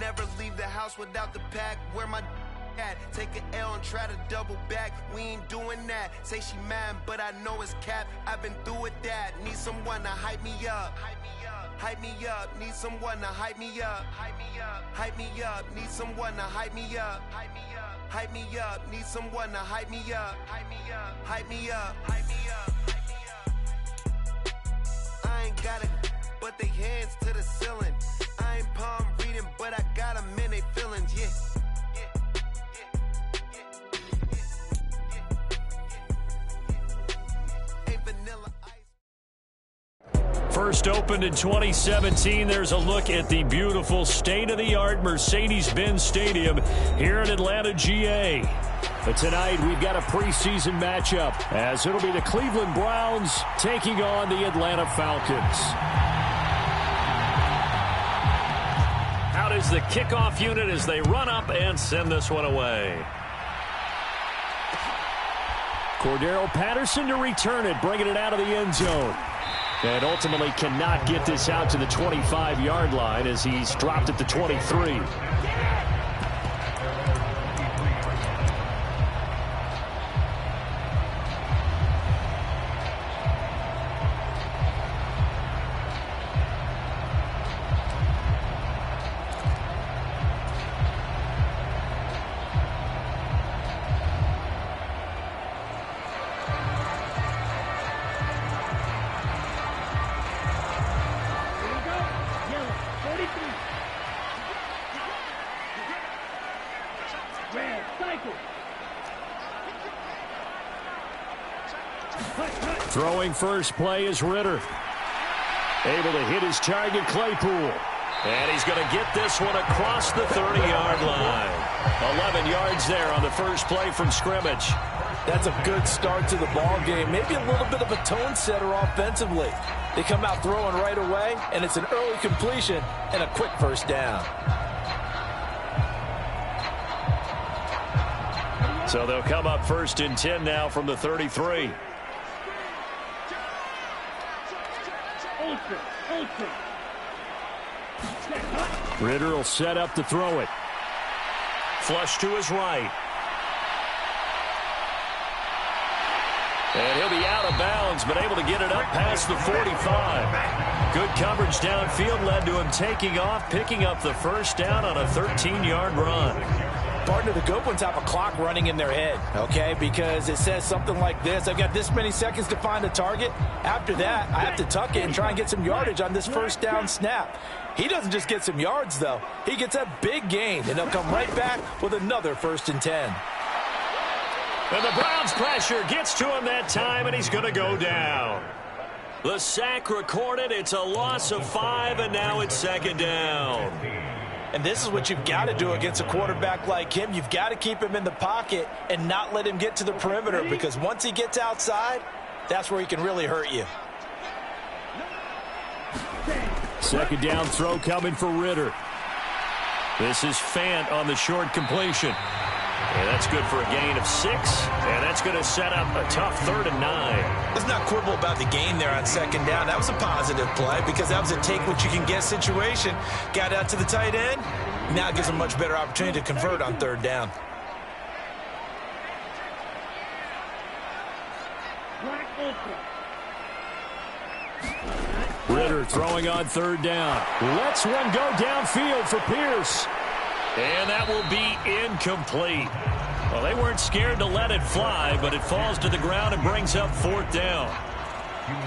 never leave the house without the pack. Where my at? Take an L and try to double back. We ain't doing that. Say she mad, but I know it's cap. I've been through with that. Need someone to hype me up. Hype me up. Need someone to hype me up. Hype me up. Hype me up. Need someone to hype me up. Hype me up. Hype me up. Need someone to hype me up. Hype me up. Hype me up. Hype me up. Hype me up. I ain't got it, but they hands to the ceiling. I ain't palm reading, but I got them in they feelings. Yeah. First opened in 2017. There's a look at the beautiful state-of-the-art Mercedes-Benz Stadium here in Atlanta, GA. But tonight we've got a preseason matchup as it'll be the Cleveland Browns taking on the Atlanta Falcons. Out is the kickoff unit as they run up and send this one away. Cordero Patterson to return it, bringing it out of the end zone. And ultimately cannot get this out to the 25-yard line as he's dropped at the 23. Throwing first play is Ritter. Able to hit his target, Claypool. And he's going to get this one across the 30-yard line. 11 yards there on the first play from scrimmage. That's a good start to the ball game. Maybe a little bit of a tone setter offensively. They come out throwing right away, and it's an early completion and a quick first down. So they'll come up first and 10 now from the 33. Ritter will set up to throw it. Flush to his right. And he'll be out of bounds, but able to get it up past the 45. Good coverage downfield led to him taking off, picking up the first down on a 13-yard run. Partner, the good ones have a clock running in their head, okay? Because it says something like this: I've got this many seconds to find a target. After that, I have to tuck it and try and get some yardage on this first down snap. He doesn't just get some yards, though. He gets a big gain, and he'll come right back with another 1st and 10. And the Browns pressure gets to him that time, and he's going to go down. The sack recorded. It's a loss of 5, and now it's 2nd down. And this is what you've got to do against a quarterback like him. You've got to keep him in the pocket and not let him get to the perimeter, because once he gets outside, that's where he can really hurt you. 2nd down throw coming for Ritter. This is Fant on the short completion. And that's good for a gain of 6. And that's going to set up a tough 3rd and 9. Let's not quibble about the gain there on 2nd down. That was a positive play because that was a take-what-you-can-get situation. Got out to the tight end. Now it gives him a much better opportunity to convert on 3rd down. Ritter throwing on 3rd down. Lets one go downfield for Pierce. And that will be incomplete. Well, they weren't scared to let it fly, but it falls to the ground and brings up 4th down.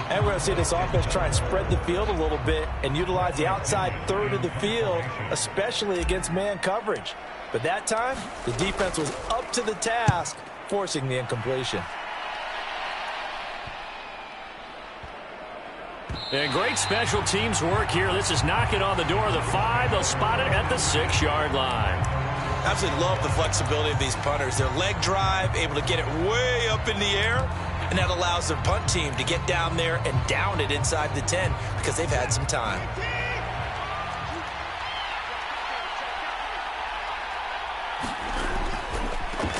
And we're going to see this offense try and spread the field a little bit and utilize the outside third of the field, especially against man coverage. But that time, the defense was up to the task, forcing the incompletion. And great special teams work here. This is knocking on the door of the 5. They'll spot it at the 6-yard line. Absolutely love the flexibility of these punters. Their leg drive, able to get it way up in the air, and that allows their punt team to get down there and down it inside the 10 because they've had some time.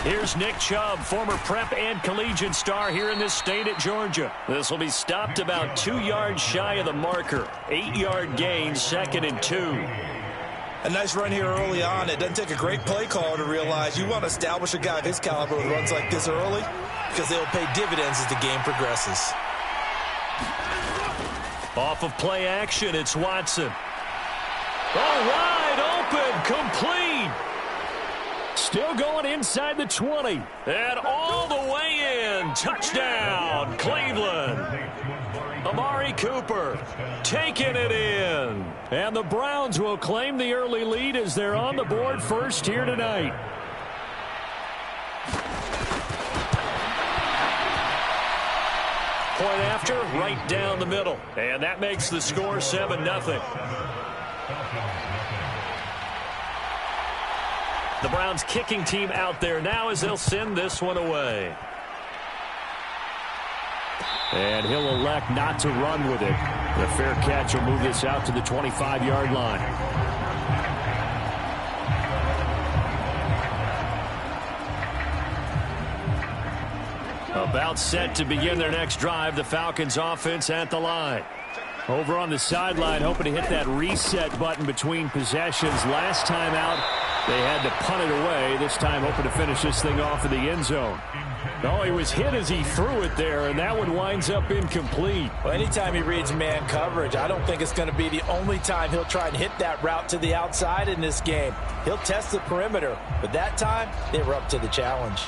Here's Nick Chubb, former prep and collegiate star here in this state at Georgia. This will be stopped about 2 yards shy of the marker. 8-yard gain, 2nd and 2. A nice run here early on. It doesn't take a great play caller to realize you want to establish a guy of his caliber with runs like this early because they'll pay dividends as the game progresses. Off of play action, it's Watson. Oh, wide open, complete. Still going inside the 20. And all the way in. Touchdown, Cleveland. Amari Cooper taking it in. And the Browns will claim the early lead as they're on the board first here tonight. Point after, right down the middle. And that makes the score 7-0. The Browns kicking team out there now as they'll send this one away. And he'll elect not to run with it. The fair catch will move this out to the 25-yard line. About set to begin their next drive, the Falcons offense at the line. Over on the sideline, hoping to hit that reset button between possessions. Last time out, they had to punt it away. This time hoping to finish this thing off in the end zone. Oh, he was hit as he threw it there, and that one winds up incomplete. Well, anytime he reads man coverage, I don't think it's going to be the only time he'll try and hit that route to the outside in this game. He'll test the perimeter, but that time, they were up to the challenge.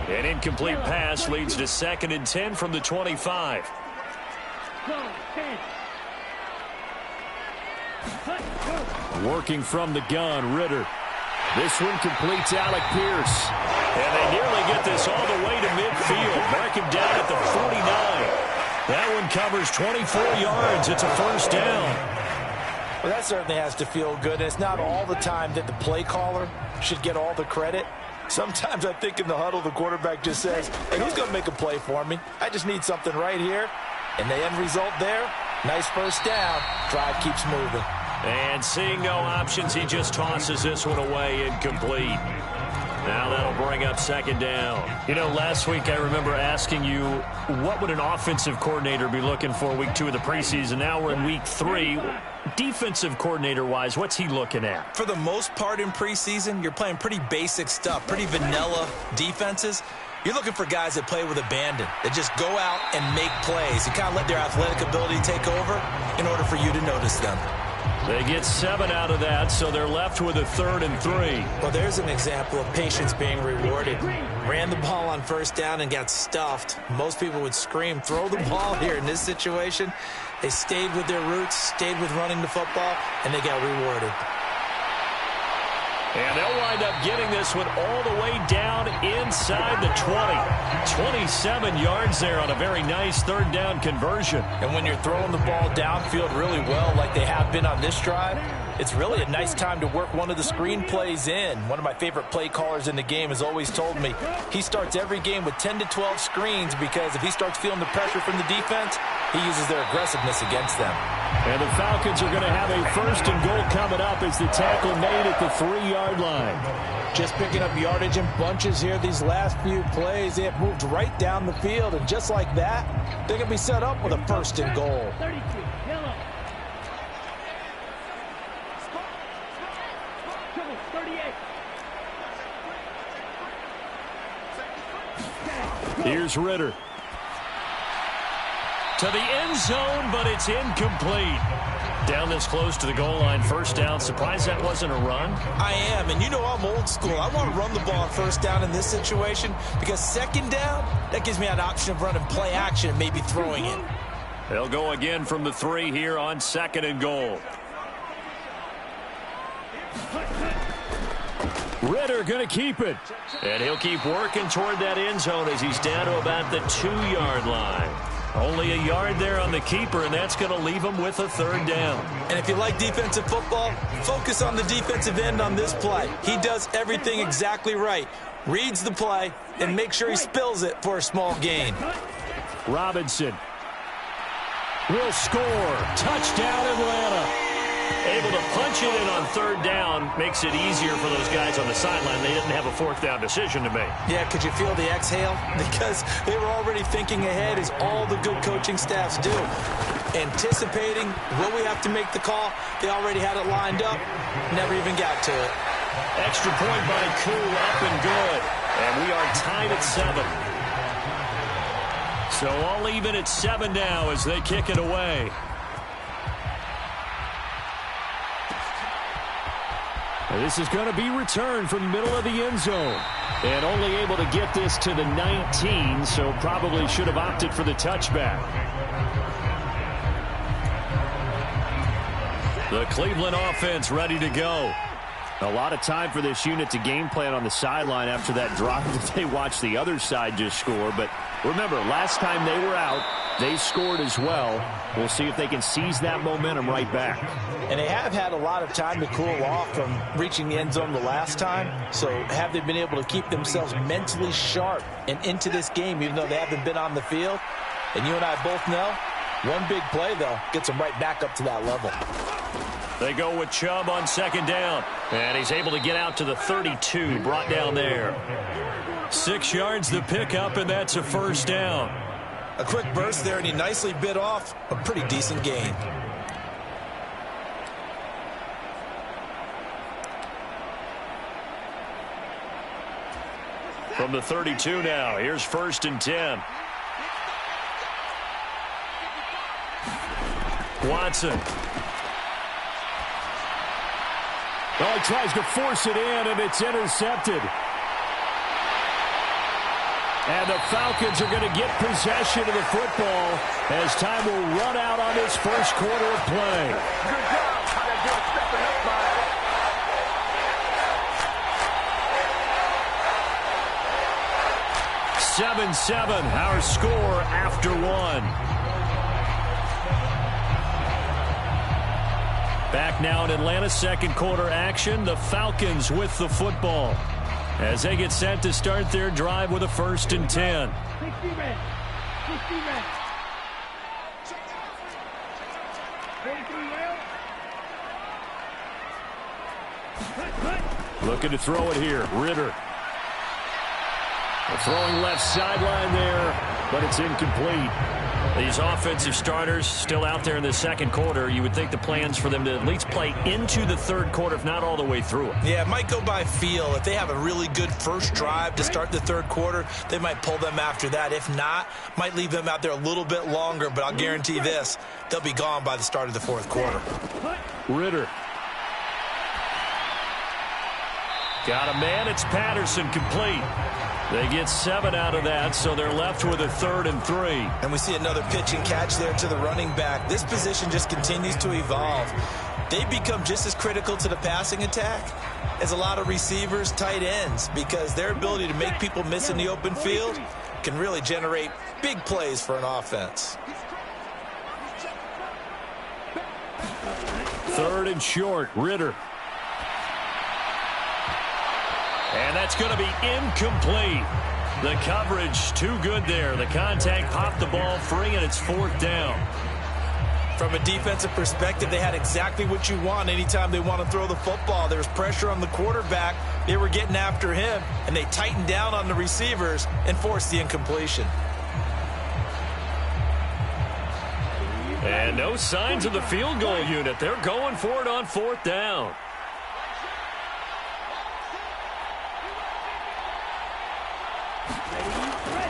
An incomplete pass leads to 2nd and 10 from the 25. Working from the gun, Ritter. This one completes Alec Pierce. And they nearly get this all the way to midfield. Mark him down at the 49. That one covers 24 yards. It's a first down. Well, that certainly has to feel good. It's not all the time that the play caller should get all the credit. Sometimes I think in the huddle, the quarterback just says, hey, who's going to make a play for me? I just need something right here. And the end result there, nice first down. Drive keeps moving. And seeing no options, he just tosses this one away, incomplete. Now that'll bring up 2nd down. You know, last week I remember asking you, what would an offensive coordinator be looking for week 2 of the preseason? Now we're in week 3. Defensive coordinator-wise, what's he looking at? For the most part in preseason, you're playing pretty basic stuff, pretty vanilla defenses. You're looking for guys that play with abandon, that just go out and make plays and kind of let their athletic ability take over in order for you to notice them. They get 7 out of that, so they're left with a 3rd and 3. Well, there's an example of patience being rewarded. Ran the ball on first down and got stuffed. Most people would scream, throw the ball here. In this situation, they stayed with their roots, stayed with running the football, and they got rewarded. And they'll wind up getting this one all the way down inside the 20. 27 yards there on a very nice 3rd down conversion. And when you're throwing the ball downfield really well like they have been on this drive, it's really a nice time to work one of the screen plays in. One of my favorite play callers in the game has always told me he starts every game with 10 to 12 screens because if he starts feeling the pressure from the defense, he uses their aggressiveness against them. And the Falcons are going to have a 1st and goal coming up as the tackle made at the 3-yard line. Just picking up yardage in bunches here these last few plays. They have moved right down the field, and just like that, they're going to be set up with a 1st and goal. Here's Ritter. To the end zone, but it's incomplete. Down this close to the goal line, 1st down. Surprised that wasn't a run? I am, and you know I'm old school. I want to run the ball on 1st down in this situation because 2nd down, that gives me an option of running play action and maybe throwing it. They'll go again from the 3 here on 2nd and goal. Ritter going to keep it. And he'll keep working toward that end zone as he's down to about the 2-yard line. Only a yard there on the keeper, and that's going to leave him with a 3rd down. And if you like defensive football, focus on the defensive end on this play. He does everything exactly right. Reads the play and makes sure he spills it for a small gain. Robinson will score. Touchdown, Atlanta. Able to punch it in on third down makes it easier for those guys on the sideline. They didn't have a fourth down decision to make. Yeah, could you feel the exhale? Because they were already thinking ahead, as all the good coaching staffs do. Anticipating, will we have to make the call? They already had it lined up. Never even got to it. Extra point by Koo, up and good. And we are tied at 7. So all even at 7 now as they kick it away. And this is going to be returned from the middle of the end zone. And only able to get this to the 19, so probably should have opted for the touchback. The Cleveland offense ready to go. A lot of time for this unit to game plan on the sideline after that drive that they watched the other side just score. But remember, last time they were out, they scored as well. We'll see if they can seize that momentum right back. And they have had a lot of time to cool off from reaching the end zone the last time. So have they been able to keep themselves mentally sharp and into this game, even though they haven't been on the field? And you and I both know, one big play, though, gets them right back up to that level. They go with Chubb on second down. And he's able to get out to the 32, brought down there. 6 yards the pickup, and that's a first down. A quick burst there, and he nicely bit off a pretty decent gain. From the 32 now, here's 1st and 10. Watson. Oh, he tries to force it in, and it's intercepted. And the Falcons are going to get possession of the football as time will run out on this first quarter of play. Good job. How that girl stepping up, man. 7-7, our score after 1. Back now in Atlanta, second quarter action. The Falcons with the football as they get set to start their drive with a 1st and 10. 60 men. 60 men. 43 well. Looking to throw it here. Ritter. Throwing left sideline there, but it's incomplete. These offensive starters still out there in the second quarter. You would think the plans for them to at least play into the third quarter, if not all the way through it. Yeah, it might go by feel. If they have a really good first drive to start the third quarter, they might pull them after that. If not, might leave them out there a little bit longer, but I'll guarantee this, they'll be gone by the start of the fourth quarter. Ritter. Got a man. It's Patterson, complete. They get 7 out of that, so they're left with a 3rd and 3. And we see another pitch and catch there to the running back. This position just continues to evolve. They become just as critical to the passing attack as a lot of receivers, tight ends, because their ability to make people miss in the open field can really generate big plays for an offense. 3rd and short, Ritter. And that's going to be incomplete. The coverage too good there. The contact popped the ball free, and it's 4th down. From a defensive perspective, they had exactly what you want anytime they want to throw the football. There was pressure on the quarterback. They were getting after him, and they tightened down on the receivers and forced the incompletion. And no signs of the field goal unit. They're going for it on 4th down.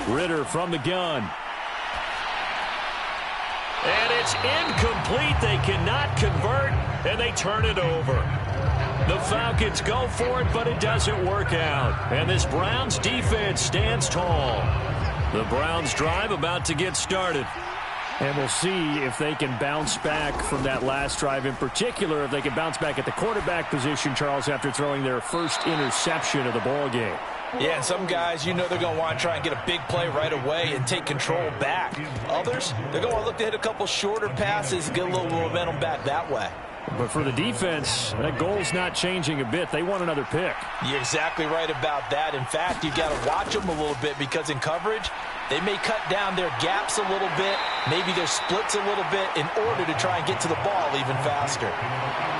Ritter from the gun. And it's incomplete. They cannot convert, and they turn it over. The Falcons go for it, but it doesn't work out. And this Browns defense stands tall. The Browns drive about to get started. And we'll see if they can bounce back from that last drive, in particular, if they can bounce back at the quarterback position, Charles, after throwing their first interception of the ball game. Yeah, and some guys, you know they're going to want to try and get a big play right away and take control back. Others, they're going to look to hit a couple shorter passes and get a little momentum back that way. But for the defense, that goal's not changing a bit. They want another pick. You're exactly right about that. In fact, you've got to watch them a little bit because in coverage, They may cut down their gaps a little bit, maybe their splits a little bit in order to try and get to the ball even faster.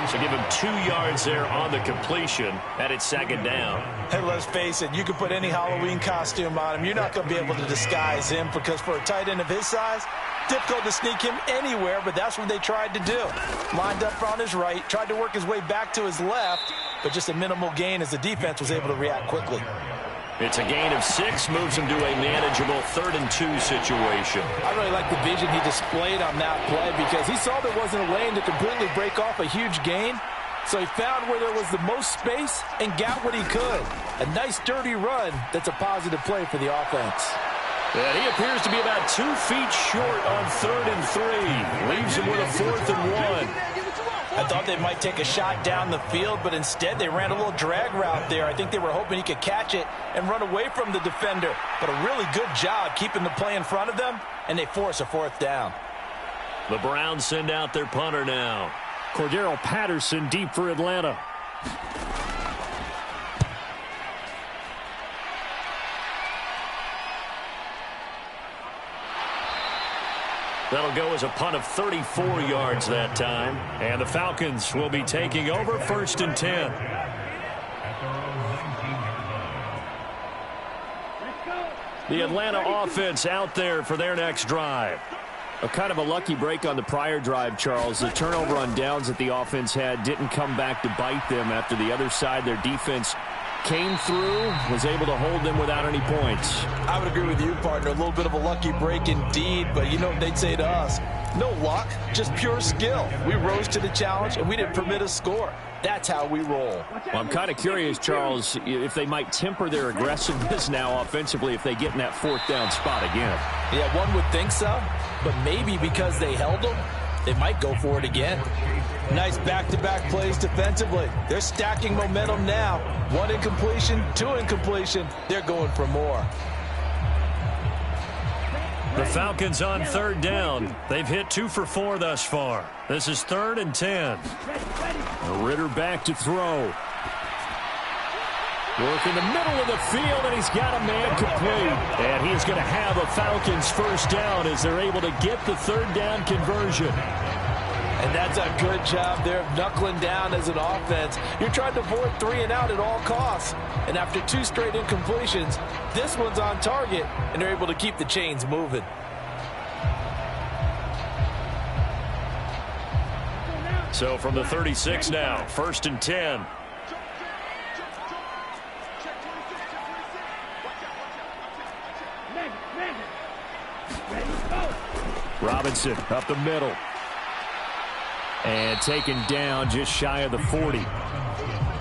So give him 2 yards there on the completion, and it's second down. Hey, let's face it, you can put any Halloween costume on him. You're not going to be able to disguise him because for a tight end of his size, difficult to sneak him anywhere, but that's what they tried to do. Lined up on his right, tried to work his way back to his left, but just a minimal gain as the defense was able to react quickly. It's a gain of 6, moves him to a manageable 3rd and 2 situation. I really like the vision he displayed on that play because he saw there wasn't a lane to completely break off a huge gain. So he found where there was the most space and got what he could. A nice, dirty run that's a positive play for the offense. And he appears to be about 2 feet short on 3rd and 3. Leaves him with a 4th and 1. I thought they might take a shot down the field, but instead they ran a little drag route there. I think they were hoping he could catch it and run away from the defender. But a really good job keeping the play in front of them, and they force a 4th down. The Browns send out their punter now. Cordero Patterson deep for Atlanta. That'll go as a punt of 34 yards that time. And the Falcons will be taking over 1st and 10. The Atlanta offense out there for their next drive. A kind of a lucky break on the prior drive, Charles. The turnover on downs that the offense had didn't come back to bite them after the other side. Their defense came through, was able to hold them without any points. I would agree with you, partner. A little bit of a lucky break indeed, but you know what they'd say to us? No luck, just pure skill. We rose to the challenge, and we didn't permit a score. That's how we roll. Well, I'm kind of curious, Charles, if they might temper their aggressiveness now offensively if they get in that 4th down spot again. Yeah, one would think so, but maybe because they held them, they might go for it again. Nice back-to-back plays defensively. They're stacking momentum now. 1 incompletion, 2 incompletion. They're going for more. The Falcons on 3rd down. They've hit 2 for 4 thus far. This is 3rd and 10. Ritter back to throw. Work in the middle of the field, and he's got a man complete. And he's going to have a Falcons 1st down as they're able to get the 3rd down conversion. And that's a good job there of knuckling down as an offense. You're trying to avoid 3 and out at all costs. And after 2 straight incompletions, this one's on target, and they're able to keep the chains moving. So from the 36 now, 1st and 10. Robinson up the middle. And taken down just shy of the 40. Well,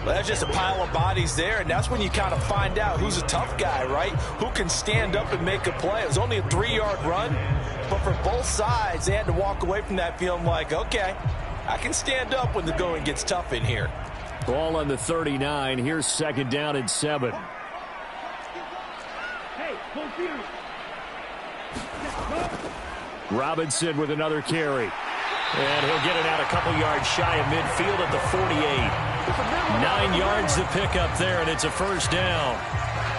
that's just a pile of bodies there, and that's when you kind of find out who's a tough guy, right? Who can stand up and make a play. It was only a 3-yard run, but for both sides, they had to walk away from that feeling like, okay, I can stand up when the going gets tough in here. Ball on the 39. Here's 2nd down and 7. Robinson with another carry. And he'll get it out a couple yards shy of midfield at the 48. 9 yards to pick up there, and it's a 1st down.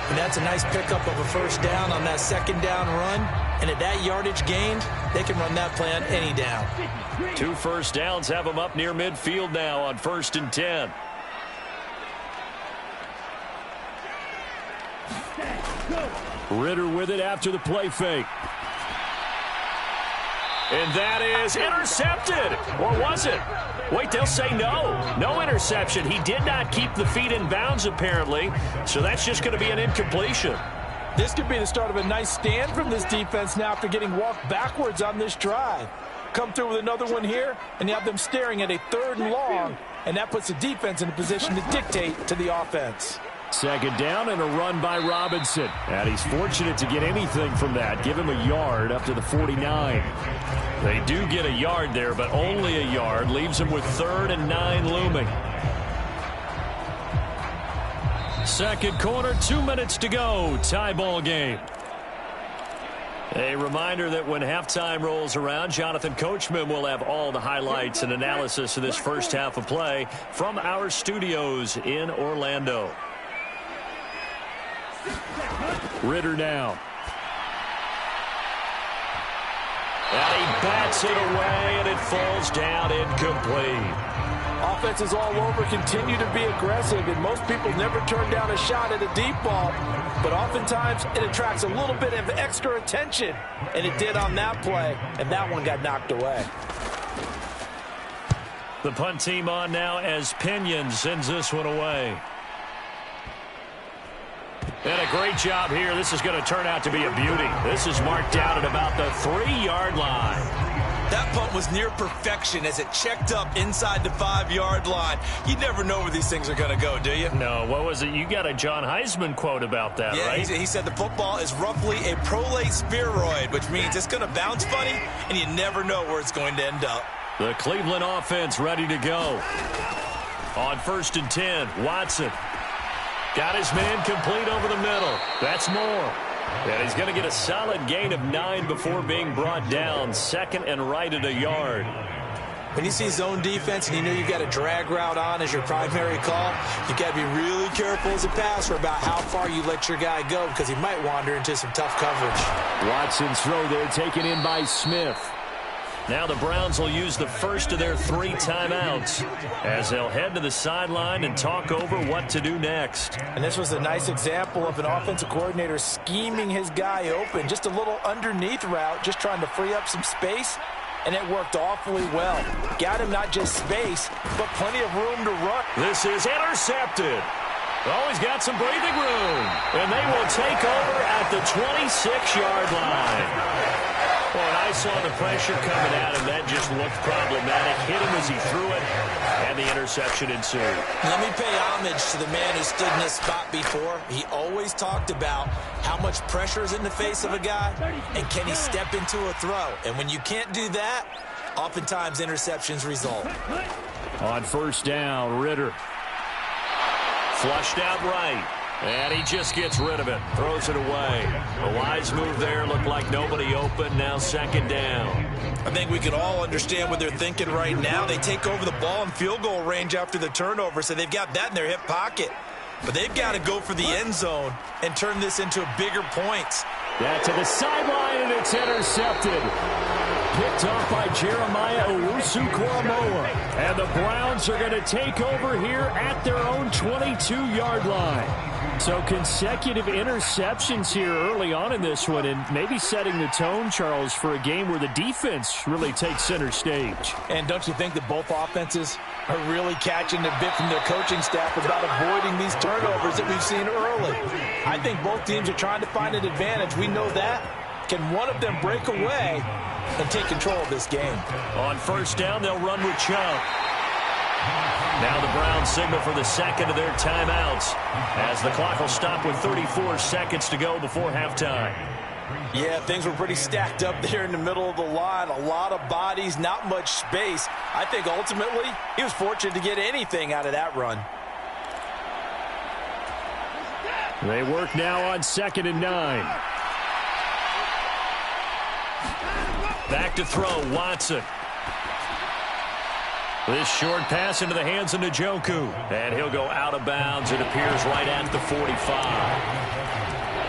And that's a nice pickup of a 1st down on that 2nd down run. And at that yardage gained, they can run that play on any down. 2 1st downs have them up near midfield now on 1st and 10. Ritter with it after the play fake. And that is intercepted. Or was it? Wait, they'll say no. No interception. He did not keep the feet in bounds, apparently. So that's just going to be an incompletion. This could be the start of a nice stand from this defense now after getting walked backwards on this drive. Come through with another one here, and you have them staring at a 3rd and long, and that puts the defense in a position to dictate to the offense. 2nd down and a run by Robinson. And he's fortunate to get anything from that. Give him a yard up to the 49. They do get a yard there, but only a yard. Leaves him with 3rd and 9 looming. 2nd quarter, 2 minutes to go. Tie ball game. A reminder that when halftime rolls around, Jonathan Coachman will have all the highlights and analysis of this first half of play from our studios in Orlando. Ritter now. And he bats it away, and it falls down incomplete. Offenses all over continue to be aggressive, and most people never turn down a shot at a deep ball. But oftentimes, it attracts a little bit of extra attention, and it did on that play, and that one got knocked away. The punt team on now as Pinion sends this one away. And a great job here. This is going to turn out to be a beauty. This is marked down at about the 3-yard line. That punt was near perfection as it checked up inside the 5-yard line. You never know where these things are going to go, do you? No, what was it? You got a John Heisman quote about that, yeah, right? He said the football is roughly a prolate spheroid, which means it's going to bounce funny, and you never know where it's going to end up. The Cleveland offense ready to go. On 1st and 10, Watson. Got his man complete over the middle. That's Moore. And he's going to get a solid gain of 9 before being brought down. 2nd and right at a yard. When you see zone defense and you know you've got a drag route on as your primary call, you've got to be really careful as a passer about how far you let your guy go because he might wander into some tough coverage. Watson's throw there taken in by Smith. Now the Browns will use the first of their 3 timeouts as they'll head to the sideline and talk over what to do next. And this was a nice example of an offensive coordinator scheming his guy open. Just a little underneath route, just trying to free up some space, and it worked awfully well. Got him not just space, but plenty of room to run. This is intercepted. Oh, he's got some breathing room. And they will take over at the 26-yard line. Well, and I saw the pressure coming at him. That just looked problematic. Hit him as he threw it, and the interception ensued. Let me pay homage to the man who stood in this spot before. He always talked about how much pressure is in the face of a guy, and can he step into a throw. And when you can't do that, oftentimes interceptions result. On 1st down, Ritter. Flushed out right. And he just gets rid of it. Throws it away. A wise move there. Looked like nobody open. Now 2nd down. I think we can all understand what they're thinking right now. They take over the ball in field goal range after the turnover, so they've got that in their hip pocket. But they've got to go for the end zone and turn this into bigger points. That to the sideline, and it's intercepted. Picked off by Jeremiah Owusu-Koramoah. And the Browns are going to take over here at their own 22-yard line. So consecutive interceptions here early on in this one, and maybe setting the tone, Charles, for a game where the defense really takes center stage. And don't you think that both offenses are really catching a bit from their coaching staff about avoiding these turnovers that we've seen early? I think both teams are trying to find an advantage. We know that. Can one of them break away and take control of this game? On 1st down, they'll run with Chubb. Now the Browns signal for the 2nd of their timeouts as the clock will stop with 34 seconds to go before halftime. Yeah, things were pretty stacked up there in the middle of the line. A lot of bodies, not much space. I think ultimately he was fortunate to get anything out of that run. They work now on 2nd and 9. Back to throw, Watson. This short pass into the hands of Njoku. And he'll go out of bounds. It appears right at the 45.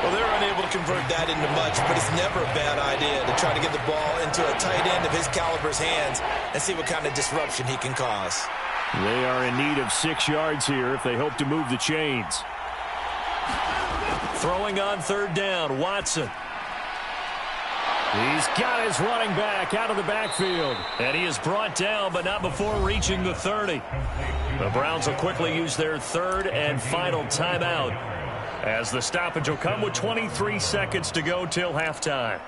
Well, they're unable to convert that into much, but it's never a bad idea to try to get the ball into a tight end of his caliber's hands and see what kind of disruption he can cause. They are in need of 6 yards here if they hope to move the chains. Throwing on 3rd down, Watson. He's got his running back out of the backfield. And he is brought down, but not before reaching the 30. The Browns will quickly use their 3rd and final timeout as the stoppage will come with 23 seconds to go till halftime.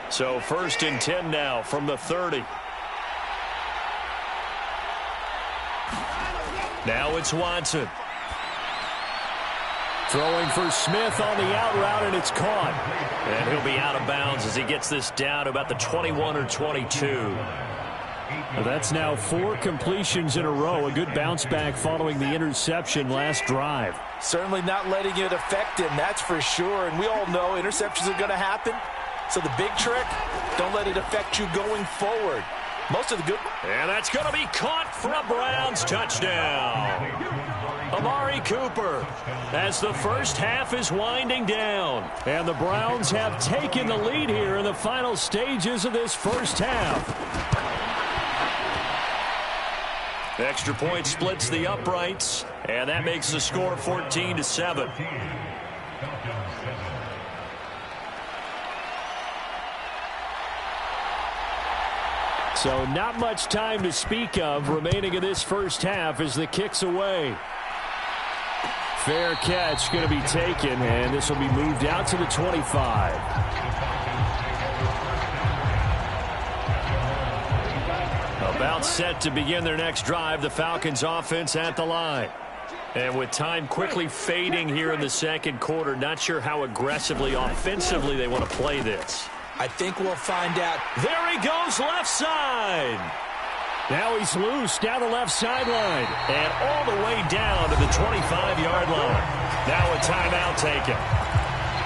So 1st and 10 now from the 30. Now it's Watson. Throwing for Smith on the out route, and it's caught. And he'll be out of bounds as he gets this down to about the 21 or 22. Well, that's now 4 completions in a row. A good bounce back following the interception last drive. Certainly not letting it affect him, that's for sure. And we all know interceptions are going to happen. So the big trick, don't let it affect you going forward. Most of the good... And that's going to be caught for a Browns touchdown. Amari Cooper, as the first half is winding down. And the Browns have taken the lead here in the final stages of this first half. Extra point splits the uprights, and that makes the score 14-7. So not much time to speak of remaining in this first half as the kick's away. Fair catch going to be taken, and this will be moved out to the 25. About set to begin their next drive, the Falcons offense at the line. And with time quickly fading here in the second quarter, not sure how aggressively, offensively they want to play this. I think we'll find out. There he goes, left side. Now he's loose down the left sideline and all the way down to the 25-yard line. Now a timeout taken.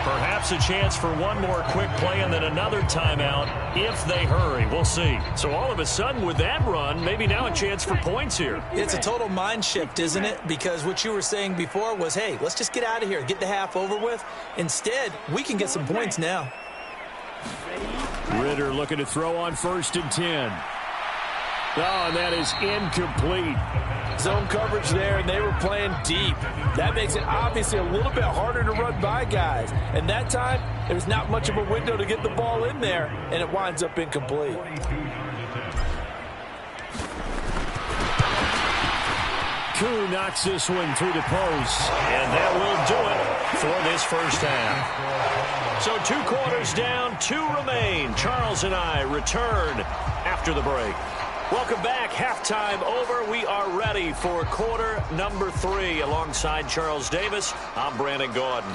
Perhaps a chance for one more quick play and then another timeout if they hurry. We'll see. So all of a sudden with that run, maybe now a chance for points here. It's a total mind shift, isn't it? Because what you were saying before was, hey, let's just get out of here, get the half over with. Instead, we can get some points now. Ritter looking to throw on 1st and 10. Oh, and that is incomplete. Zone coverage there, and they were playing deep. That makes it obviously a little bit harder to run by guys. And that time, there's not much of a window to get the ball in there, and it winds up incomplete. Koo knocks this one through the post. And that will do it for this first half. So 2 quarters down, 2 remain. Charles and I return after the break. Welcome back. Halftime over. We are ready for quarter number 3. Alongside Charles Davis, I'm Brandon Gaudin.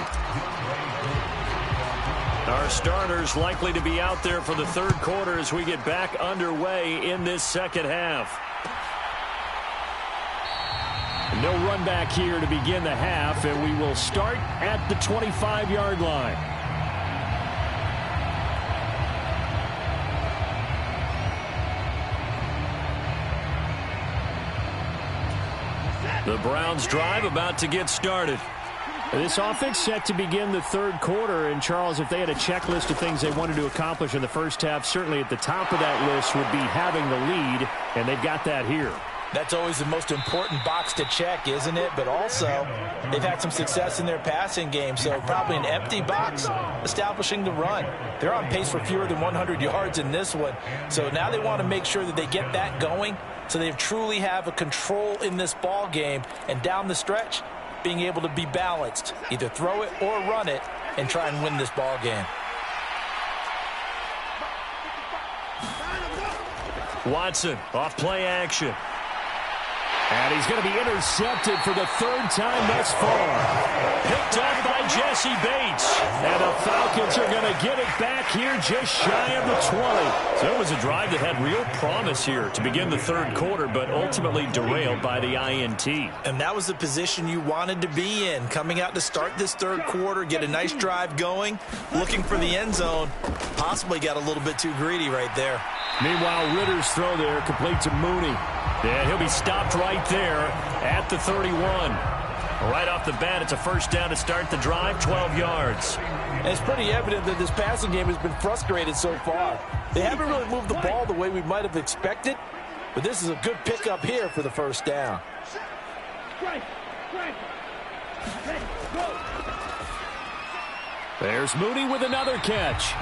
Our starters likely to be out there for the third quarter as we get back underway in this second half. No run back here to begin the half, and we will start at the 25-yard line. The Browns drive about to get started. This offense set to begin the third quarter. And, Charles, if they had a checklist of things they wanted to accomplish in the first half, certainly at the top of that list would be having the lead, and they've got that here. That's always the most important box to check, isn't it? But also, they've had some success in their passing game, so probably an empty box establishing the run. They're on pace for fewer than 100 yards in this one. So now they want to make sure that they get that going so they truly have a control in this ball game. And down the stretch, being able to be balanced, either throw it or run it, and try and win this ball game. Watson off play action. And he's going to be intercepted for the 3rd time thus far. Picked up by Jesse Bates. And the Falcons are going to get it back here just shy of the 20. So it was a drive that had real promise here to begin the third quarter, but ultimately derailed by the INT. And that was the position you wanted to be in. Coming out to start this third quarter, get a nice drive going, looking for the end zone. Possibly got a little bit too greedy right there. Meanwhile, Ritter's throw there complete to Mooney. And he'll be stopped right there at the 31. Right off the bat, it's a first down to start the drive, 12 yards. And it's pretty evident that this passing game has been frustrated so far. They haven't really moved the ball the way we might have expected, but this is a good pickup here for the first down. There's Mooney with another catch.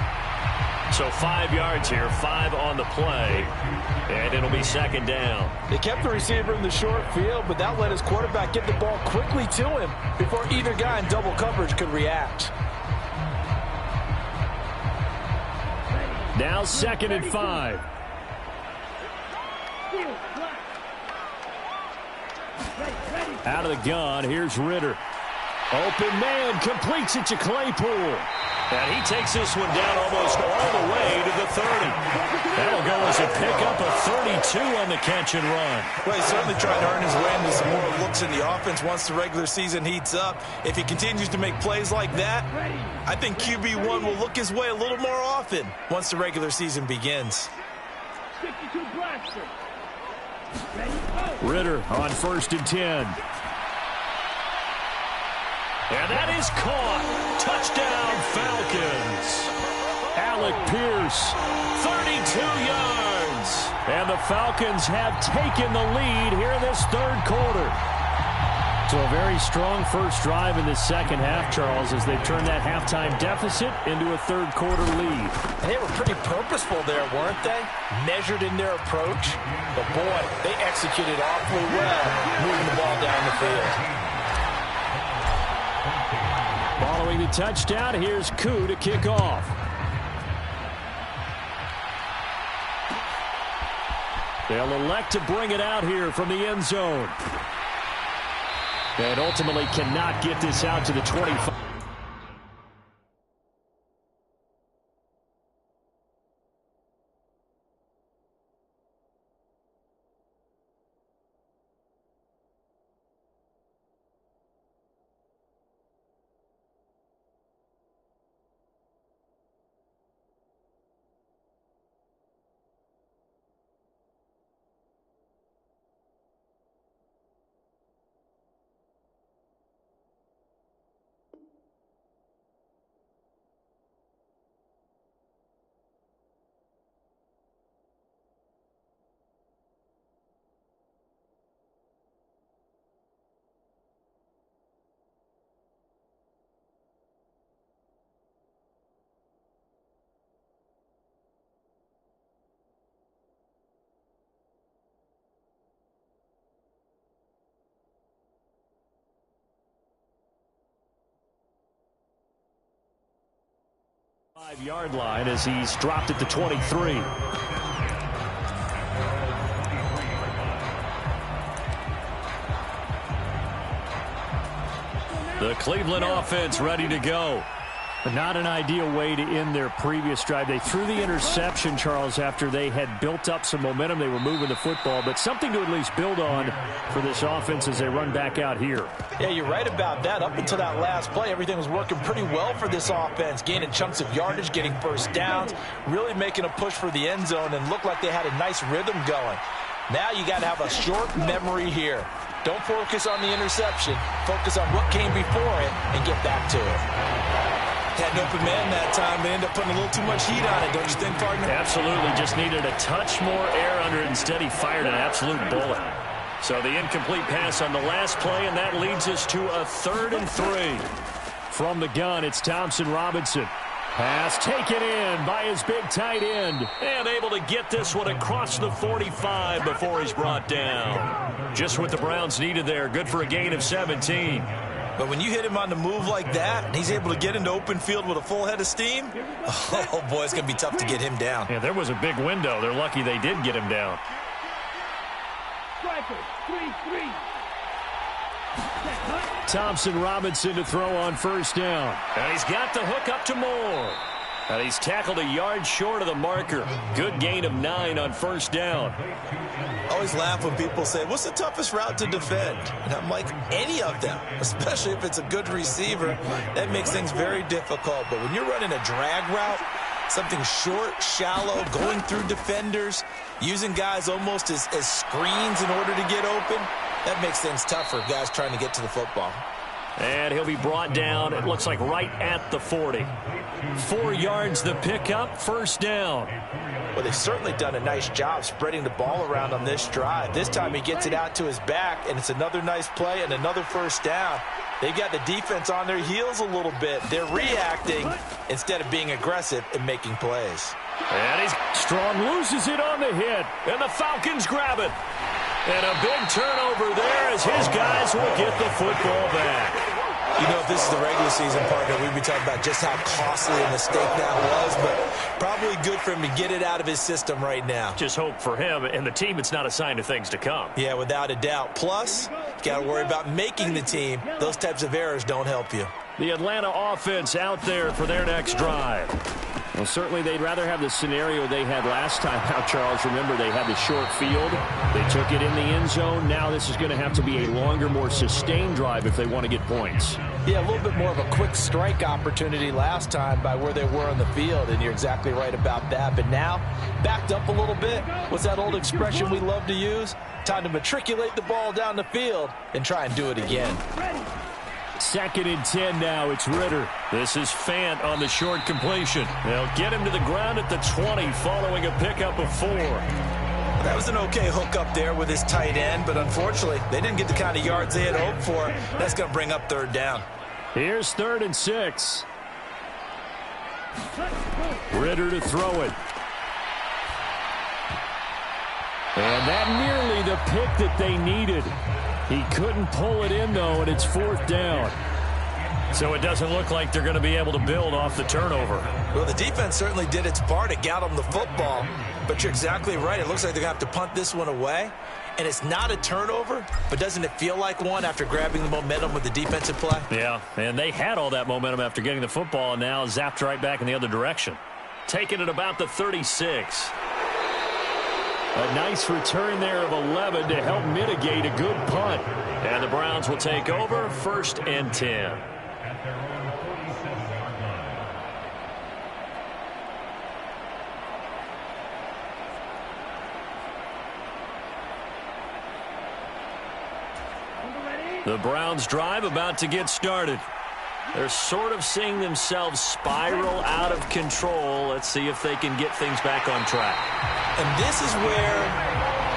So 5 yards here, 5 on the play, and it'll be second down. They kept the receiver in the short field, but that let his quarterback get the ball quickly to him before either guy in double coverage could react. Now 2nd and 5. Out of the gun, here's Ritter. Open man, completes it to Claypool. And he takes this one down almost all the way to the 30. That'll go as a pickup of 32 on the catch and run. Well, he's certainly trying to earn his way into some more looks in the offense once the regular season heats up. If he continues to make plays like that, I think QB1 will look his way a little more often once the regular season begins. Ritter on 1st and 10. And that is caught. Touchdown, Falcons. Alec Pierce, 32 yards. And the Falcons have taken the lead here in this third quarter. So a very strong first drive in the second half, Charles, as they've turned that halftime deficit into a third quarter lead. And they were pretty purposeful there, weren't they? Measured in their approach. But boy, they executed awfully well, moving the ball down the field. Following the touchdown, here's Koo to kick off. They'll elect to bring it out here from the end zone. And ultimately cannot get this out to the 25. Five-yard line as he's dropped at the 23. The Cleveland offense ready to go. But not an ideal way to end their previous drive. They threw the interception, Charles, after they had built up some momentum. They were moving the football, but something to at least build on for this offense as they run back out here. Yeah, you're right about that. Up until that last play, everything was working pretty well for this offense, gaining chunks of yardage, getting first downs, really making a push for the end zone, and looked like they had a nice rhythm going. Now you got to have a short memory here. Don't focus on the interception. Focus on what came before it and get back to it. Had an open man that time, but ended up putting a little too much heat on it, don't you think, partner? Absolutely. Just needed a touch more air under it. Instead, he fired an absolute bullet. So the incomplete pass on the last play, and that leads us to a 3rd and 3. From the gun, it's Thompson Robinson. Pass taken in by his big tight end. And able to get this one across the 45 before he's brought down. Just what the Browns needed there. Good for a gain of 17. But when you hit him on the move like that, and he's able to get into open field with a full head of steam, oh, boy, it's going to be tough to get him down. Yeah, there was a big window. They're lucky they did get him down. Thompson Robinson to throw on first down. And he's got the hook up to Moore. And he's tackled a yard short of the marker. Good gain of 9 on first down. I always laugh when people say, what's the toughest route to defend? And I'm like, any of them, especially if it's a good receiver. That makes things very difficult. But when you're running a drag route, something short, shallow, going through defenders, using guys almost as screens in order to get open, that makes things tough for guys trying to get to the football. And he'll be brought down, it looks like right at the 40. 4 yards the pickup, first down. Well, they've certainly done a nice job spreading the ball around on this drive. This time he gets it out to his back, and it's another nice play and another first down. They've got the defense on their heels a little bit. They're reacting instead of being aggressive and making plays. And he's Strong loses it on the hit, and the Falcons grab it. And a big turnover there as his guys will get the football back. You know, if this is the regular season, partner, we'd be talking about just how costly a mistake that was, but probably good for him to get it out of his system right now. Just hope for him and the team it's not a sign of things to come. Yeah, without a doubt. Plus, you got to worry about making the team. Those types of errors don't help you. The Atlanta offense out there for their next drive. Well, certainly they'd rather have the scenario they had last time out, Charles. Remember, they had the short field. They took it in the end zone. Now this is going to have to be a longer, more sustained drive if they want to get points. Yeah, a little bit more of a quick strike opportunity last time by where they were on the field, and you're exactly right about that. But now, backed up a little bit. What's that old expression we love to use? Time to matriculate the ball down the field and try and do it again. 2nd and 10 now. It's Ritter. This is Fant on the short completion. They'll get him to the ground at the 20 following a pickup of 4. That was an okay hook up there with his tight end, but unfortunately, they didn't get the kind of yards they had hoped for. That's going to bring up 3rd down. Here's 3rd and 6. Ritter to throw it. And that nearly the pick that they needed. He couldn't pull it in, though, and it's 4th down. So it doesn't look like they're going to be able to build off the turnover. Well, the defense certainly did its part. It got them the football. But you're exactly right. It looks like they're going to have to punt this one away. And it's not a turnover, but doesn't it feel like one after grabbing the momentum with the defensive play? Yeah, and they had all that momentum after getting the football, and now zapped right back in the other direction. Taking it about the 36. A nice return there of 11 to help mitigate a good punt. And the Browns will take over 1st and 10. The Browns drive about to get started. They're sort of seeing themselves spiral out of control. Let's see if they can get things back on track. And this is where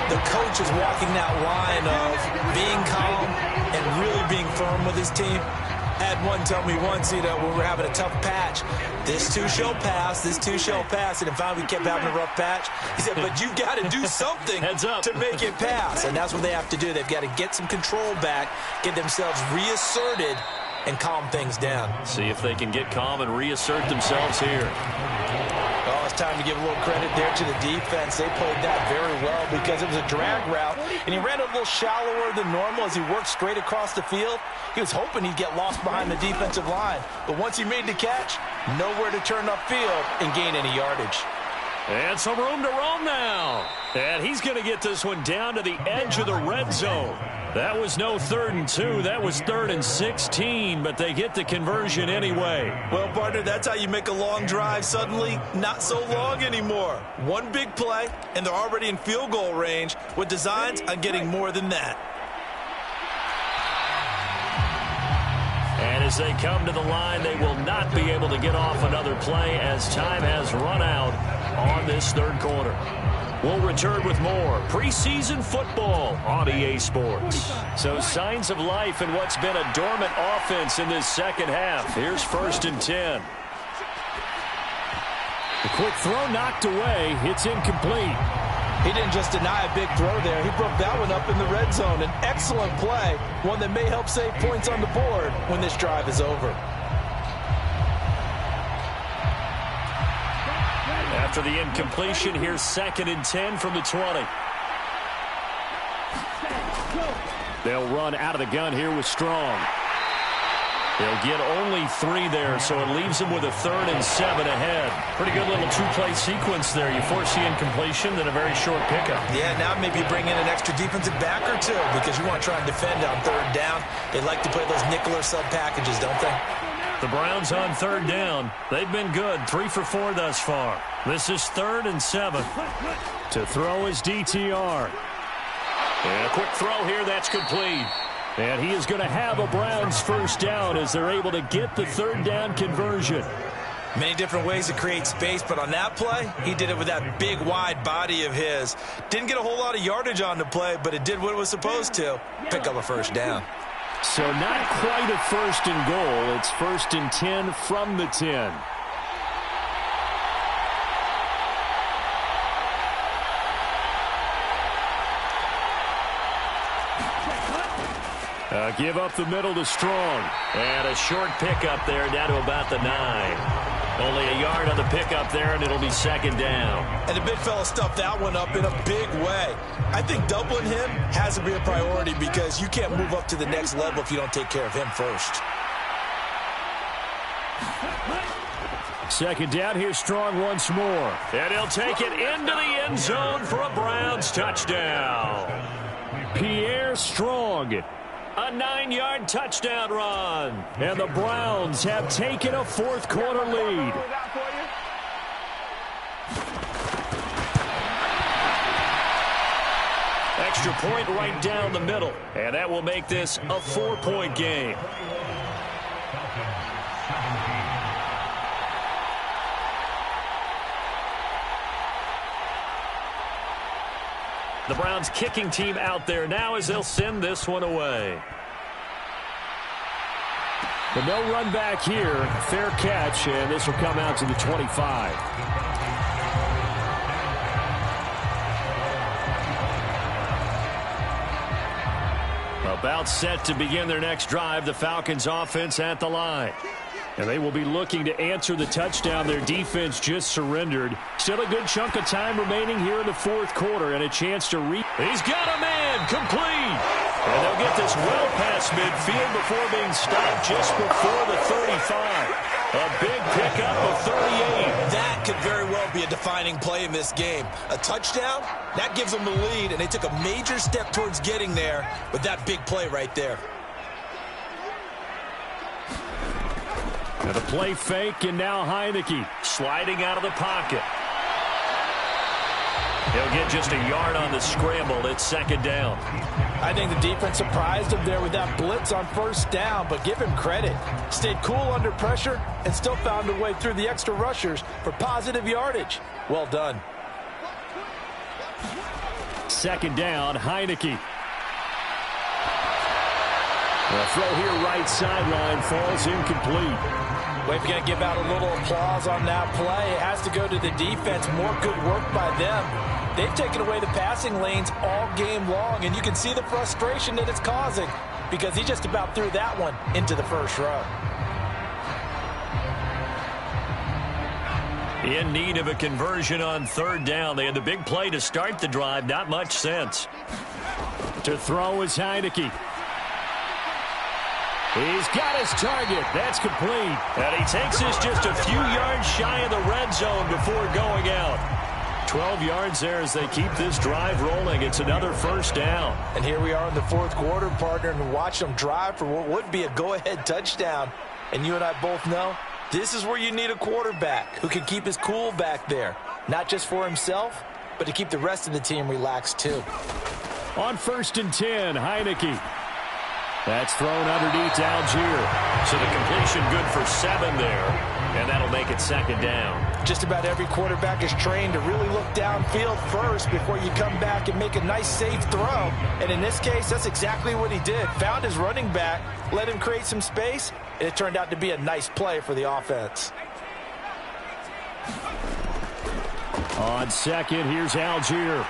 the coach is walking that line of being calm and really being firm with his team. I had one tell me once, when we were having a tough patch, this too shall pass, this too shall pass. And finally we kept having a rough patch. He said, but you've got to do something to make it pass. And that's what they have to do. They've got to get some control back, get themselves reasserted, and calm things down. See if they can get calm and reassert themselves here. Oh, it's time to give a little credit there to the defense. They played that very well because it was a drag route, and he ran a little shallower than normal as he worked straight across the field. He was hoping he'd get lost behind the defensive line, but once he made the catch, nowhere to turn upfield and gain any yardage. And some room to roam now. And he's going to get this one down to the edge of the red zone. That was no 3rd and 2. That was 3rd and 16, but they get the conversion anyway. Well, partner, that's how you make a long drive suddenly not so long anymore. One big play, and they're already in field goal range with designs on getting more than that. And as they come to the line, they will not be able to get off another play as time has run out on this 3rd quarter. We'll return with more preseason football on EA Sports. So signs of life in what's been a dormant offense in this 2nd half. Here's 1st and 10. The quick throw knocked away. It's incomplete. He didn't just deny a big throw there. He broke that one up in the red zone. An excellent play, one that may help save points on the board when this drive is over. After the incompletion, here's 2nd and 10 from the 20. They'll run out of the gun here with Strong. They'll get only 3 there, so it leaves them with a 3rd and 7 ahead. Pretty good little 2-play sequence there. You force the incompletion, then a very short pickup. Yeah, now maybe bring in an extra defensive back or two because you want to try and defend on 3rd down. They like to play those nickel or sub packages, don't they? The Browns on 3rd down. They've been good, 3 for 4 thus far. This is 3rd and 7. To throw is DTR. And a quick throw here, that's complete. And he is going to have a Browns 1st down as they're able to get the 3rd down conversion. Many different ways to create space, but on that play, he did it with that big, wide body of his. Didn't get a whole lot of yardage on the play, but it did what it was supposed to, pick up a 1st down. So not quite a 1st and goal. It's 1st and 10 from the 10. Give up the middle to Strong. And a short pickup there down to about the 9. Only a yard on the pickup there, and it'll be 2nd down. And the big fella stuffed that one up in a big way. I think doubling him has to be a priority because you can't move up to the next level if you don't take care of him first. 2nd down, here's Strong once more. And he'll take it into the end zone for a Browns touchdown. Pierre Strong. A 9-yard touchdown run. And the Browns have taken a 4th quarter lead. Extra point right down the middle. And that will make this a 4-point game. The Browns kicking team out there now as they'll send this one away. But no run back here. Fair catch, and this will come out to the 25. About set to begin their next drive, the Falcons offense at the line. And they will be looking to answer the touchdown their defense just surrendered. Still a good chunk of time remaining here in the fourth quarter and a chance to He's got a man, complete. And they'll get this well past midfield before being stopped just before the 35. A big pickup of 38. That could very well be a defining play in this game. A touchdown, that gives them the lead, and they took a major step towards getting there with that big play right there. And the play fake, and now Heineke sliding out of the pocket. He'll get just a yard on the scramble. It's second down. I think the defense surprised him there with that blitz on first down, but give him credit. Stayed cool under pressure and still found a way through the extra rushers for positive yardage. Well done. Second down, Heineke. The throw here right sideline falls incomplete. Well, if you're going to give out a little applause on that play, it has to go to the defense. More good work by them. They've taken away the passing lanes all game long, and you can see the frustration that it's causing because he just about threw that one into the first row. In need of a conversion on third down. They had the big play to start the drive. Not much sense. To throw is Heineke. He's got his target. That's complete. And he takes this just a few yards shy of the red zone before going out. 12 yards there as they keep this drive rolling. It's another first down. And here we are in the fourth quarter, partner, and watch them drive for what would be a go-ahead touchdown. And you and I both know this is where you need a quarterback who can keep his cool back there. Not just for himself, but to keep the rest of the team relaxed too. On 1st and 10, Heineke. That's thrown underneath to Algier. So the completion good for 7 there. And that'll make it second down. Just about every quarterback is trained to really look downfield first before you come back and make a nice, safe throw. And in this case, that's exactly what he did. Found his running back, let him create some space, and it turned out to be a nice play for the offense. On second, here's Algier.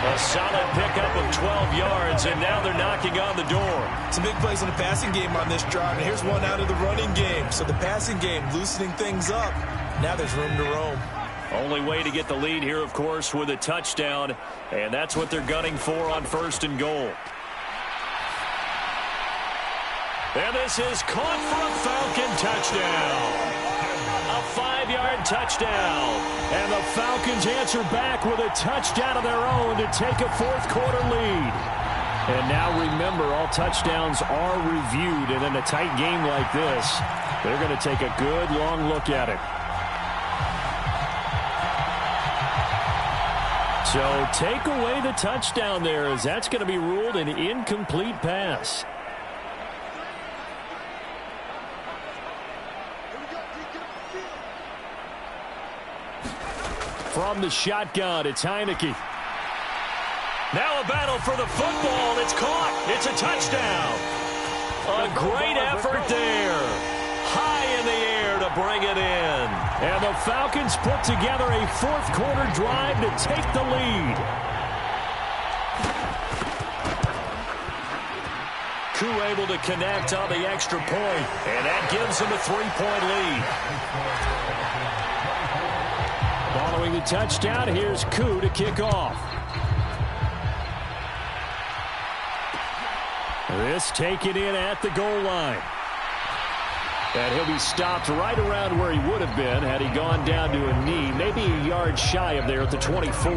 A solid pickup of 12 yards, and now they're knocking on the door. Some big plays in the passing game on this drive, and here's one out of the running game. So the passing game loosening things up. Now there's room to roam. Only way to get the lead here, of course, with a touchdown, and that's what they're gunning for on 1st and goal. And this is caught for a Falcon touchdown. A 5-yard touchdown. And the Falcons answer back with a touchdown of their own to take a fourth quarter lead. And now remember, all touchdowns are reviewed. And in a tight game like this, they're going to take a good long look at it. So take away the touchdown there, as that's going to be ruled an incomplete pass. From the shotgun, it's Heineke. Now a battle for the football. It's caught. It's a touchdown. A great effort there. High in the air to bring it in. And the Falcons put together a fourth quarter drive to take the lead. Koo able to connect on the extra point, and that gives them a 3-point lead. Following the touchdown, here's Koo to kick off. This taken in at the goal line. And he'll be stopped right around where he would have been had he gone down to a knee, maybe a yard shy of there at the 24.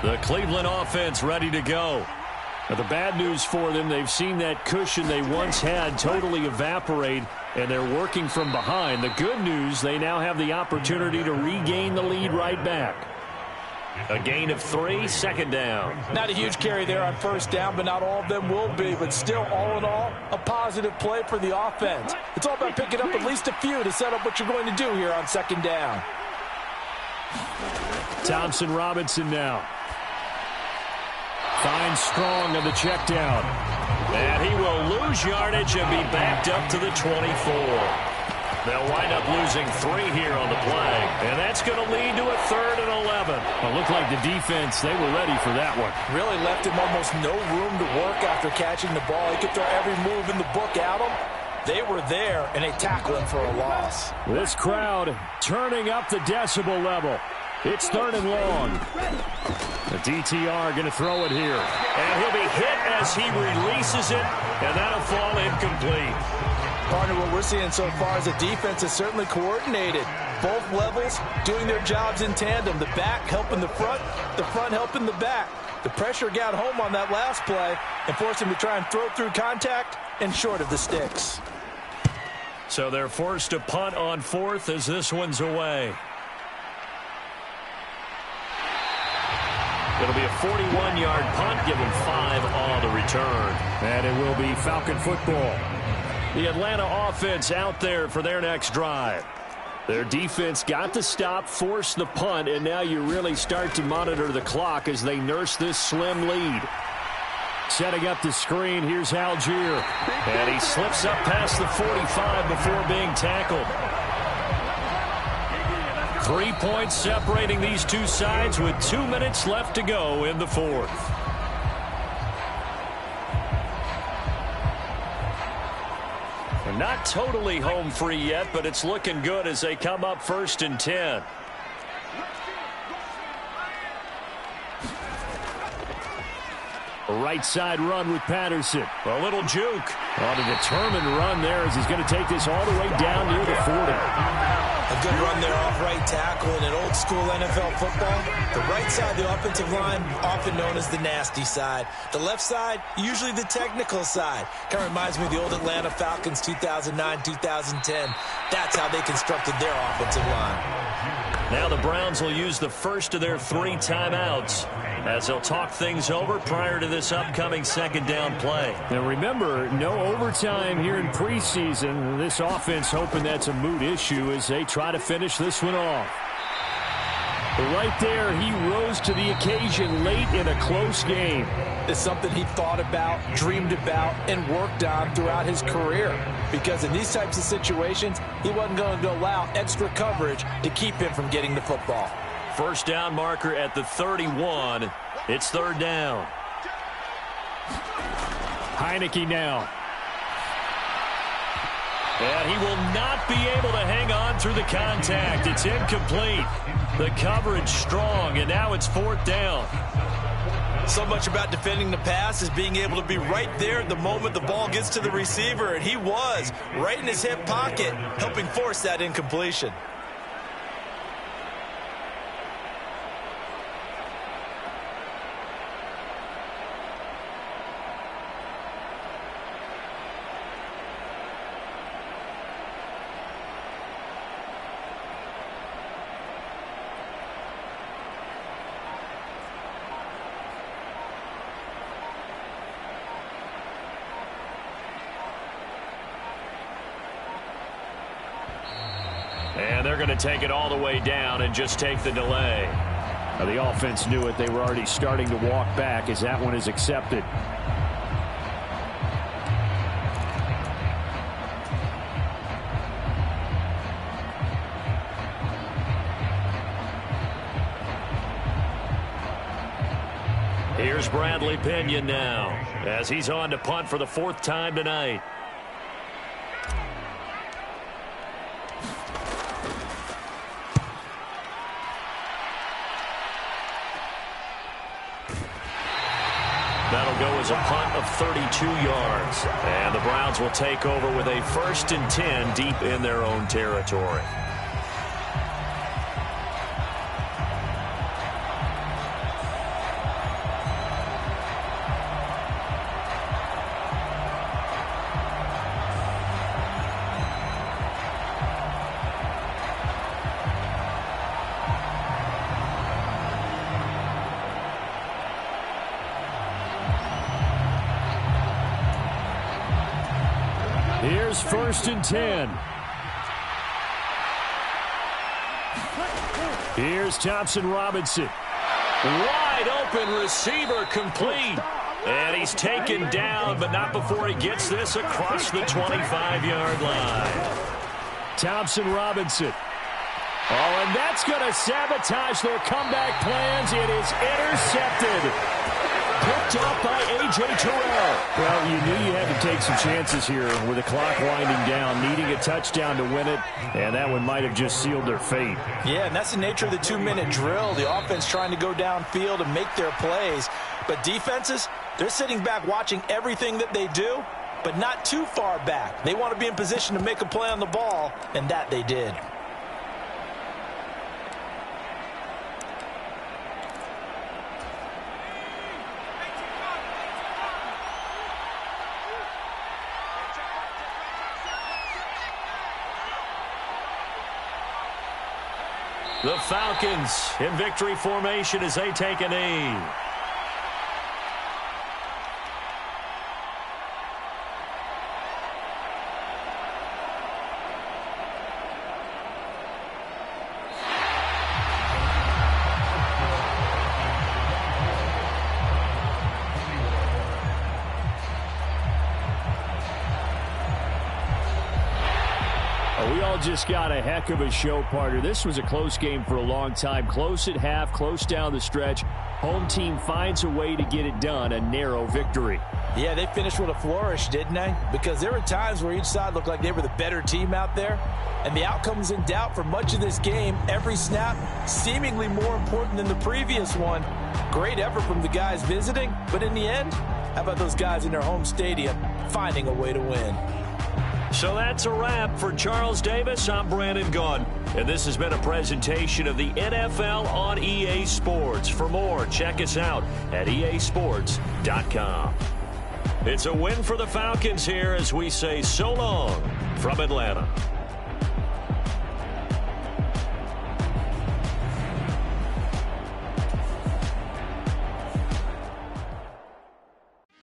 The Cleveland offense ready to go. Now, the bad news for them, they've seen that cushion they once had totally evaporate, and they're working from behind. The good news, they now have the opportunity to regain the lead right back. A gain of 3, second down. Not a huge carry there on first down, but not all of them will be. But still, all in all, a positive play for the offense. It's all about picking up at least a few to set up what you're going to do here on second down. Thompson Robinson now. Finds Strong on the check down. And he will lose yardage and be backed up to the 24. They'll wind up losing 3 here on the play. And that's going to lead to a 3rd and 11. It looked like the defense, they were ready for that one. Really left him almost no room to work after catching the ball. He could throw every move in the book at him. They were there, and they tackled him for a loss. This crowd turning up the decibel level. It's 3rd and long. The DTR going to throw it here. And he'll be hit as he releases it, and that'll fall incomplete. Partner, what we're seeing so far is the defense is certainly coordinated. Both levels doing their jobs in tandem. The back helping the front helping the back. The pressure got home on that last play and forced him to try and throw through contact and short of the sticks. So they're forced to punt on 4th as this one's away. It'll be a 41-yard punt, giving 5 on the return. And it will be Falcon football. The Atlanta offense out there for their next drive. Their defense got the stop, forced the punt, and now you really start to monitor the clock as they nurse this slim lead. Setting up the screen, here's Algier. And he slips up past the 45 before being tackled. 3 points separating these two sides with 2 minutes left to go in the 4th. They're not totally home free yet, but it's looking good as they come up 1st and 10. A right side run with Patterson. A little juke. On a determined run there as he's going to take this all the way down near the 40. A good run there off right tackle in an old school NFL football. The right side of the offensive line, often known as the nasty side. The left side, usually the technical side. Kind of reminds me of the old Atlanta Falcons 2009-2010. That's how they constructed their offensive line. Now the Browns will use the first of their 3 timeouts as they'll talk things over prior to this upcoming second down play. Now remember, no overtime here in preseason. This offense hoping that's a moot issue as they try to finish this one off. But right there, he rose to the occasion late in a close game. It's something he thought about, dreamed about, and worked on throughout his career. Because in these types of situations, he wasn't going to allow extra coverage to keep him from getting the football. First down marker at the 31. It's 3rd down. Heineke now. And he will not be able to hang on through the contact. It's incomplete. The coverage strong, and now it's 4th down. So much about defending the pass is being able to be right there at the moment the ball gets to the receiver, and he was right in his hip pocket, helping force that incompletion. And they're going to take it all the way down and just take the delay. Now the offense knew it. They were already starting to walk back as that one is accepted. Here's Bradley Pinion now as he's on to punt for the 4th time tonight. That'll go as a punt of 32 yards. And the Browns will take over with a 1st and 10 deep in their own territory. Here's 1st and 10. Here's Thompson Robinson. Wide open receiver, complete. And he's taken down, but not before he gets this across the 25-yard line. Thompson Robinson. Oh, and that's going to sabotage their comeback plans. It is intercepted. Picked up by A.J. Terrell. Well, you knew you had to take some chances here with the clock winding down, needing a touchdown to win it, and that one might have just sealed their fate. Yeah, and that's the nature of the 2-minute drill. The offense trying to go downfield and make their plays. But defenses, they're sitting back watching everything that they do, but not too far back. They want to be in position to make a play on the ball, and that they did. The Falcons in victory formation as they take a knee. We all just got a heck of a show, partner. This was a close game for a long time. Close at half, close down the stretch. Home team finds a way to get it done, a narrow victory. Yeah, they finished with a flourish, didn't they? Because there were times where each side looked like they were the better team out there. And the outcome was in doubt for much of this game. Every snap seemingly more important than the previous one. Great effort from the guys visiting. But in the end, how about those guys in their home stadium finding a way to win? So that's a wrap for Charles Davis. I'm Brandon Gaudin, and this has been a presentation of the NFL on EA Sports. For more, check us out at easports.com. It's a win for the Falcons here as we say so long from Atlanta.